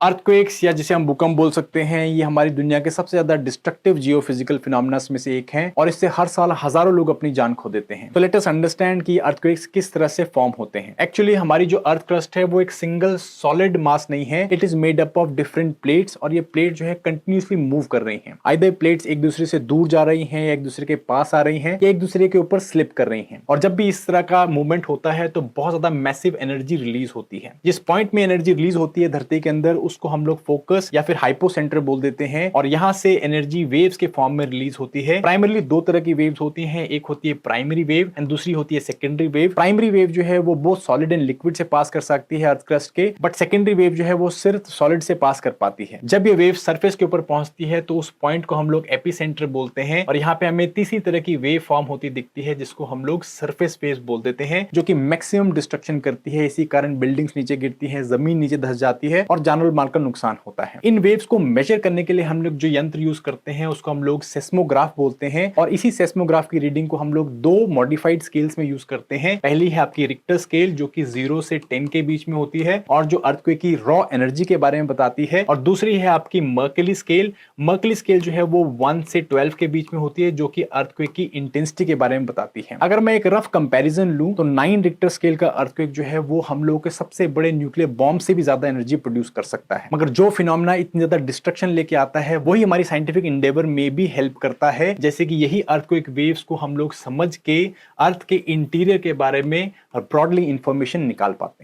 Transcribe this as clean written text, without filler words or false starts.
Earthquakes या जिसे हम भूकंप बोल सकते हैं, ये हमारी दुनिया के सबसे ज्यादा डिस्ट्रक्टिव जियोफिजिकल फिनोमेना में से एक है और इससे हर साल हजारों लोग अपनी जान खो देते हैं। तो लेट अस अंडरस्टैंड कि अर्थक्वेक्स किस तरह से फॉर्म होते हैं। एक्चुअली हमारी जो अर्थ क्रस्ट है वो एक सिंगल सॉलिड मास नहीं है, it is made up of different plates और ये प्लेट जो है कंटिन्यूसली मूव कर रही हैं। आइदर प्लेट्स एक दूसरे से दूर जा रही हैं या एक दूसरे के पास आ रही हैं या एक दूसरे के ऊपर स्लिप कर रही हैं। और जब भी इस तरह का मूवमेंट होता है तो बहुत ज्यादा मैसिव एनर्जी रिलीज होती है। जिस पॉइंट में एनर्जी रिलीज होती है धरती के अंदर, उसको हम लोग फोकस या फिर हाइपोसेंटर बोल देते हैं और यहां से एनर्जी वेव्स के फॉर्म में रिलीज होती है। प्राइमरली दो तरह की वेव्स होती हैं, एक होती है प्राइमरी वेव एंड दूसरी होती है सेकेंडरी वेव। प्राइमरी वेव जो है वो बोथ सॉलिड एंड लिक्विड से पास कर सकती है अर्थ क्रस्ट के, बट सेकेंडरी वेव जो है वो सिर्फ सॉलिड से पास कर पाती है। जब ये वेव सरफेस के ऊपर पहुंचती है तो उस पॉइंट को हम लोग एपिसेंटर बोलते हैं और यहाँ पे हमें तीसरी तरह की वेव फॉर्म होती दिखती है जिसको हम लोग सरफेस वेव्स बोल देते हैं, जो कि मैक्सिमम डिस्ट्रक्शन करती है। इसी कारण बिल्डिंग्स नीचे गिरती है, जमीन नीचे धंस जाती है और जानवर माल का नुकसान होता है। इन वेव्स को मेजर करने के लिए हम लोग जो यंत्र यूज करते हैं उसको हम लोग सेस्मोग्राफ बोलते हैं और इसी सेस्मोग्राफ की रीडिंग को हम लोग दो मॉडिफाइड स्केल्स में यूज करते हैं। पहली है आपकी रिक्टर स्केल जो कि 0 से 10 के बीच में होती है और जो अर्थक्वेक की रॉ एनर्जी के बारे में बताती है, और दूसरी है आपकी मर्कली स्केल। मर्कली स्केल जो है वो 1 से 12 के बीच में होती है जो कि अर्थक्वेक की इंटेंसिटी के बारे में बताती है। अगर मैं एक रफ कंपैरिजन लूं तो 9 रिक्टर स्केल का अर्थक्वेक जो है वो हम लोगों के सबसे बड़े न्यूक्लियर बॉम्ब से भी ज्यादा एनर्जी प्रोड्यूस कर सकता है। मगर जो फिनोमेना इतनी ज्यादा डिस्ट्रक्शन लेके आता है वही हमारी साइंटिफिक इंडेवर में भी हेल्प करता है, जैसे कि यही अर्थक्वेक वेव्स को हम लोग समझ के अर्थ के इंटीरियर के बारे में ब्रॉडली इंफॉर्मेशन निकाल पाते हैं।